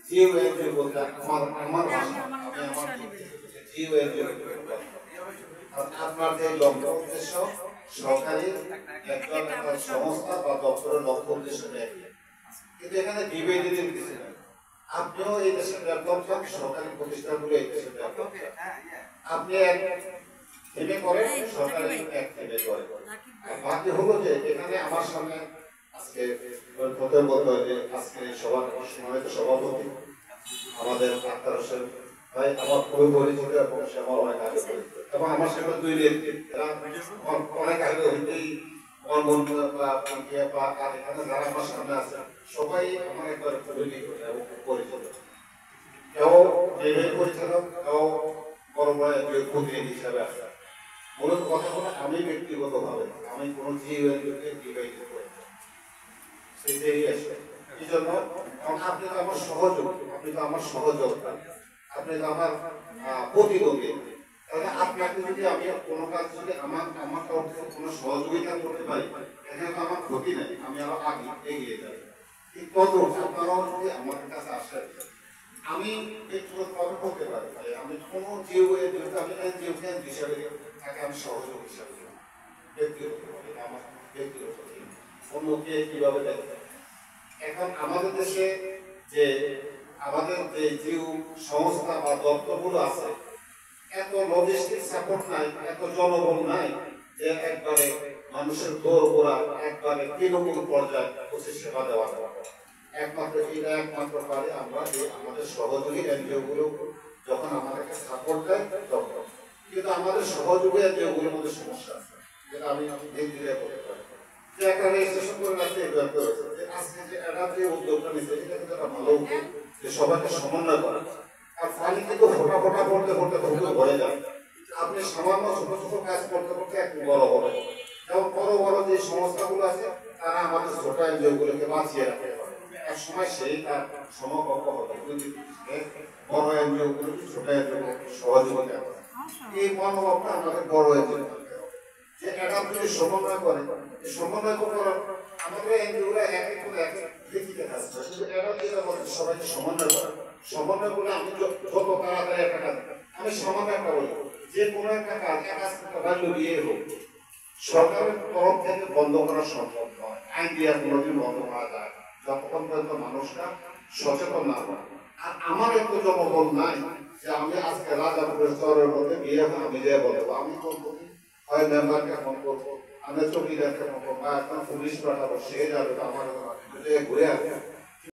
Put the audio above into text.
Jio NGO বলতে আমার ভাষা জিও এনজিও আপনার যে লক্ষ্য উদ্দেশ্য সরকারি একজন সংস্থা বা দপ্তরের লক্ষ্য উদ্দেশ্য নেই, কিন্তু এখানে ডিবেটিং কিছু নেই। আপনিও এই দেশের ডেভেলপ চান, সরকারি প্রতিষ্ঠানগুলো এই দেশের ডেভেলপ চান। আপনি এক থেমে করেন, সরকারি এক থেমে করে। বাকি হলো যে এখানে আমার সামনে আজকে প্রথম বলতে হয় যে আজকে সবার সম্মানিত সভাপতি আমাদের আক্তার হোসেন ভাই আমার খুবই পরিচিত এবং সে আমার অনেক আগে পরিচিত এবং আমার সাথে দুই নেত্রী এরা অনেক আগে হইতেই এখানে যারা আমার সামনে আছে সবাই আমার একবারে খুবই নিকট এবং খুব পরিচিত। কেউ নির্বাহী পরিচালক, কেউ বড় বড় প্রতিনিধি হিসাবে আসে। মূলত কথা হলো আমি ব্যক্তিগতভাবে আমি কোনো জিওকে ডিভাইড করি সেটাই আসে। এই জন্য আপনি তো আমার সহযোগী, আপনি তো আমার সহযোগিতা, আপনি তো আমার প্রতিদ্বন্দ্বী। তাহলে আপনাকে যদি আমি কোনো কাজ যদি আমার তরফ থেকে কোনো সহযোগিতা করতে পারি, এখানে তো আমার ক্ষতি নেই, আমি আরো আগে এগিয়ে যাই। ঠিক তত আপনারাও যদি আমার কাছে আসেন, আমি ব্যক্তিগতভাবে বলতে পারি আমি কোনো জিওয়ে যেহেতু আমি এনজিও হিসাবে তাকে আমি সহযোগী হিসাবে ব্যক্তিগতভাবে আমার ব্যক্তিগত অন্যকে কিভাবে দেখে। এখন আমাদের দেশে যে আমাদের যে জিও সংস্থা বা দপ্তরগুলো আছে, এত লজিস্টিক সাপোর্ট নাই, এত জনবল নাই যে একবারে মানুষের দৌড় গোড়া একবারে তৃণমূল পর্যায়ে সেবা দেওয়া যাবে। একমাত্র এটা একমাত্র পারে আমরা যে আমাদের সহযোগী এনজিও গুলো যখন আমাদেরকে সাপোর্ট দেয় তখন। কিন্তু আমাদের সহযোগী এনজিও গুলোর মধ্যে সমস্যা আছে, যেটা আমি ধীরে বলতে পারি যে একটা রেজিস্ট্রেশন করে রাখতে যে আজকে যে এটা যে উদ্যোগটা নিচ্ছে এটা কিন্তু একটা ভালো উদ্যোগ যে সবাইকে সমন্বয় করা। আর পানি কিন্তু ফোটা ফোটা পড়তে পড়তে পুকুর ভরে যায়। আপনি সামান্য ছোট ছোট কাজ করতে করতে একটু বড় হবে, যেমন বড় বড় যে সংস্থাগুলো আছে তারা আমাদের ছোট এনজিওগুলোকে বাঁচিয়ে রাখে। এক সময় সেই তার সমকক্ষ হতো, কিন্তু বড় এনজিওগুলো ছোট এনজিও সহযোগিতা করে। এই মনোভাবটা আমাদের বড় এনজিও যে এটা যদি সমন্বয় করে, সমন্বয় করার আমাদের এনজিওরা এক এক করে এক ভিত্তিতে কাজ করে, কিন্তু এটা যেটা বলছে সবাইকে সমন্বয় করে। সমন্বয় করলে আমি যত তাড়াতাড়ি একটা কাজ আমি সমন্বয় একটা বলি যে কোনো একটা কাজ ভ্যালু দিয়ে হোক সরকারের তরফ থেকে বন্ধ করা সম্ভব নয়। আইন দিয়ে কোনোদিন বন্ধ করা যায় যতক্ষণ পর্যন্ত মানুষরা সচেতন না হয়। আর আমার এত জনবল নাই যে আমি আজকে রাজাপুরের শহরের মধ্যে গিয়ে আমি যে বলবো আমি তো হয় মেম্বারকে ফোন করবো, আমি চৌকিদারকে ফোন করবো বা এখন পুলিশ পাঠাবো, সে যাবে আমার ঘুরে আসবে।